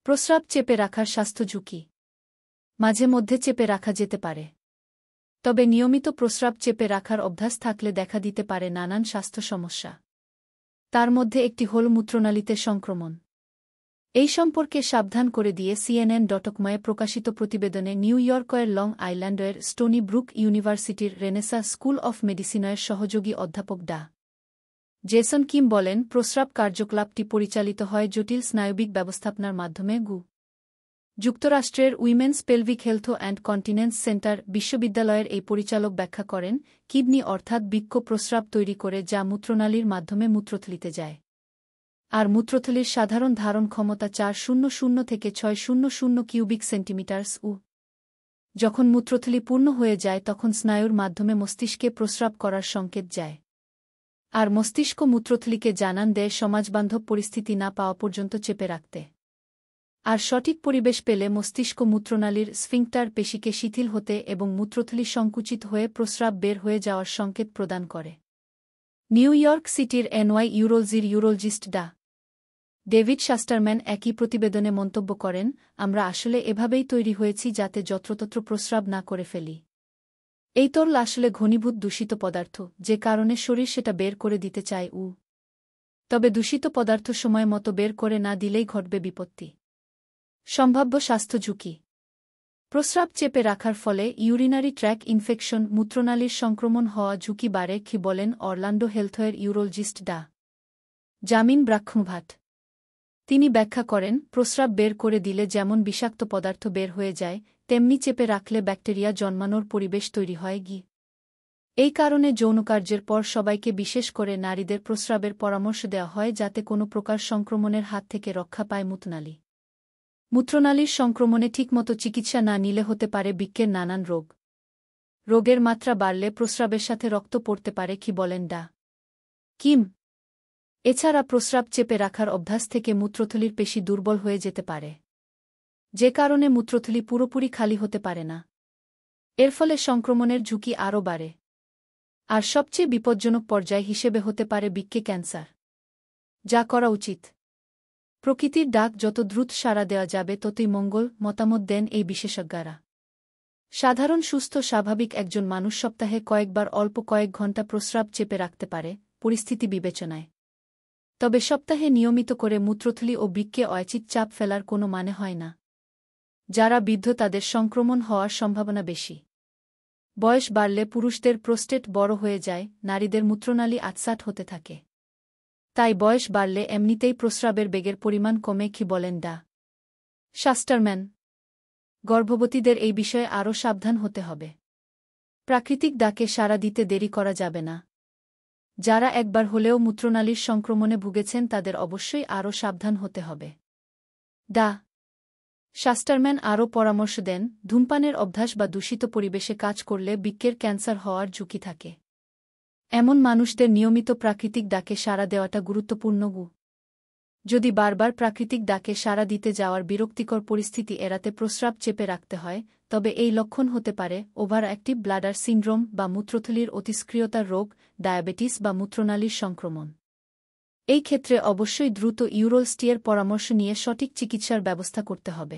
প্রস্রাব চেপে রাখার স্বাস্থ্য ঝুঁকি। মাঝে মধ্যে চেপে রাখা যেতে পারে, তবে নিয়মিত প্রস্রাব চেপে রাখার অভ্যাস থাকলে দেখা দিতে পারে নানান স্বাস্থ্য সমস্যা। তার মধ্যে একটি হল মূত্রনালীতে সংক্রমণ। এই সম্পর্কে সাবধান করে দিয়ে CNN.com-এ প্রকাশিত প্রতিবেদনে নিউ ইয়র্কের লং আইল্যান্ডের স্টোনি ব্রুক ইউনিভার্সিটির রেনেসা স্কুল অফ মেডিসিনের সহযোগী অধ্যাপক ডা. জেসন কিম বলেন, প্রস্রাব কার্যকলাপটি পরিচালিত হয় জটিল স্নায়বিক ব্যবস্থাপনার মাধ্যমে। যুক্তরাষ্ট্রের women's pelvic health and continence centre বিশ্ববিদ্যালয়ের এই পরিচালক ব্যাখ্যা করেন, কিডনি অর্থাৎ বৃক্ক প্রস্রাব তৈরি করে যা মূত্রনালীর মাধ্যমে মূত্রথলিতে যায়। আর মূত্রথলির সাধারণ ধারণ ক্ষমতা 400 থেকে 600 কিউবিক সেন্টিমিটারস। যখন মূত্রথলি পূর্ণ হয়ে যায় তখন স্নায়ুর মাধ্যমে মস্তিষ্কে প্রস্রাব করার সংকেত যায়। আর মস্তিষ্ক মূত্রথলিকে জানান দেয় সমাজবান্ধব পরিস্থিতি না পাওয়া পর্যন্ত চেপে রাখতে। আর সঠিক পরিবেশ পেলে মস্তিষ্ক মূত্রনালীর স্ফিংক্টার পেশিকে শিথিল হতে এবং মূত্রথলি সংকুচিত হয়ে প্রস্রাব বের হয়ে যাওয়ার সংকেত প্রদান করে। নিউ ইয়র্ক সিটির NY ইউরোলজির ইউরোলজিস্ট ডা. ডেভিড শাস্টারম্যান একই প্রতিবেদনে মন্তব্য করেন, আমরা আসলে এভাবেই তৈরি হয়েছি যাতে যত্রতত্র প্রস্রাব না করে ফেলি। এই তরল আসলে ঘনীভূত দূষিত পদার্থ, যে কারণে শরীর সেটা বের করে দিতে চায়। তবে দূষিত পদার্থ সময় মতো বের করে না দিলেই ঘটবে বিপত্তি। সম্ভাব্য স্বাস্থ্য ঝুঁকি। প্রস্রাব চেপে রাখার ফলে ইউরিনারি ট্র্যাক ইনফেকশন, মূত্রনালীর সংক্রমণ হওয়া ঝুঁকি বাড়ে, বলেন অরল্যান্ডো হেলথের ইউরোলজিস্ট ডা. জামিন ব্রাখ্যভাট। তিনি ব্যাখ্যা করেন, প্রস্রাব বের করে দিলে যেমন বিষাক্ত পদার্থ বের হয়ে যায়, তেমনি চেপে রাখলে ব্যাকটেরিয়া জন্মানোর পরিবেশ তৈরি হয়। এই কারণে যৌনকার্যের পর সবাইকে, বিশেষ করে নারীদের প্রস্রাবের পরামর্শ দেওয়া হয় যাতে কোনো প্রকার সংক্রমণের হাত থেকে রক্ষা পায় মূত্রনালী। মূত্রনালীর সংক্রমণে ঠিকমতো চিকিৎসা না নিলে হতে পারে বৃক্কের নানান রোগ। রোগের মাত্রা বাড়লে প্রস্রাবের সাথে রক্ত পড়তে পারে, বলেন ডা. কিম। এছাড়া প্রস্রাব চেপে রাখার অভ্যাস থেকে মূত্রথলির পেশি দুর্বল হয়ে যেতে পারে, যে কারণে মূত্রথলি পুরোপুরি খালি হতে পারে না। এর ফলে সংক্রমণের ঝুঁকি আরও বাড়ে। আর সবচেয়ে বিপজ্জনক পর্যায় হিসেবে হতে পারে বৃক্কে ক্যান্সার। যা করা উচিত। প্রকৃতির ডাক যত দ্রুত সাড়া দেওয়া যাবে ততই মঙ্গল, মতামত দেন এই বিশেষজ্ঞরা। সাধারণ সুস্থ স্বাভাবিক একজন মানুষ সপ্তাহে কয়েকবার অল্প কয়েক ঘণ্টা প্রস্রাব চেপে রাখতে পারে, পরিস্থিতি বিবেচনায়। তবে সপ্তাহে নিয়মিত করে মূত্রথলি ও বৃক্কে অযাচিত চাপ ফেলার কোনো মানে হয় না। যারা বৃদ্ধ তাদের সংক্রমণ হওয়ার সম্ভাবনা বেশি। বয়স বাড়লে পুরুষদের প্রোস্টেট বড় হয়ে যায়, নারীদের মূত্রনালী আটসাট হতে থাকে। তাই বয়স বাড়লে এমনিতেই প্রস্রাবের বেগের পরিমাণ কমে, বলেন ডা. শাস্টারম্যান। গর্ভবতীদের এই বিষয়ে আরও সাবধান হতে হবে। প্রাকৃতিক ডাকে সাড়া দিতে দেরি করা যাবে না। যারা একবার হলেও মূত্রনালীর সংক্রমণে ভুগেছেন তাদের অবশ্যই আরও সাবধান হতে হবে। ডা. শাস্টারম্যান আরও পরামর্শ দেন, ধূমপানের অভ্যাস বা দূষিত পরিবেশে কাজ করলে বৃক্কের ক্যান্সার হওয়ার ঝুঁকি থাকে। এমন মানুষদের নিয়মিত প্রাকৃতিক ডাকে সাড়া দেওয়াটা গুরুত্বপূর্ণ। যদি বারবার প্রাকৃতিক ডাকে সাড়া দিতে যাওয়ার বিরক্তিকর পরিস্থিতি এড়াতে প্রস্রাব চেপে রাখতে হয়, তবে এই লক্ষণ হতে পারে ওভার অ্যাক্টিভ ব্লাডার সিন্ড্রোম বা মূত্রথলির অতিস্ক্রিয়তার রোগ, ডায়াবেটিস বা মূত্রনালীর সংক্রমণ। এই ক্ষেত্রে অবশ্যই দ্রুত ইউরোলজিস্টের পরামর্শ নিয়ে সঠিক চিকিৎসার ব্যবস্থা করতে হবে।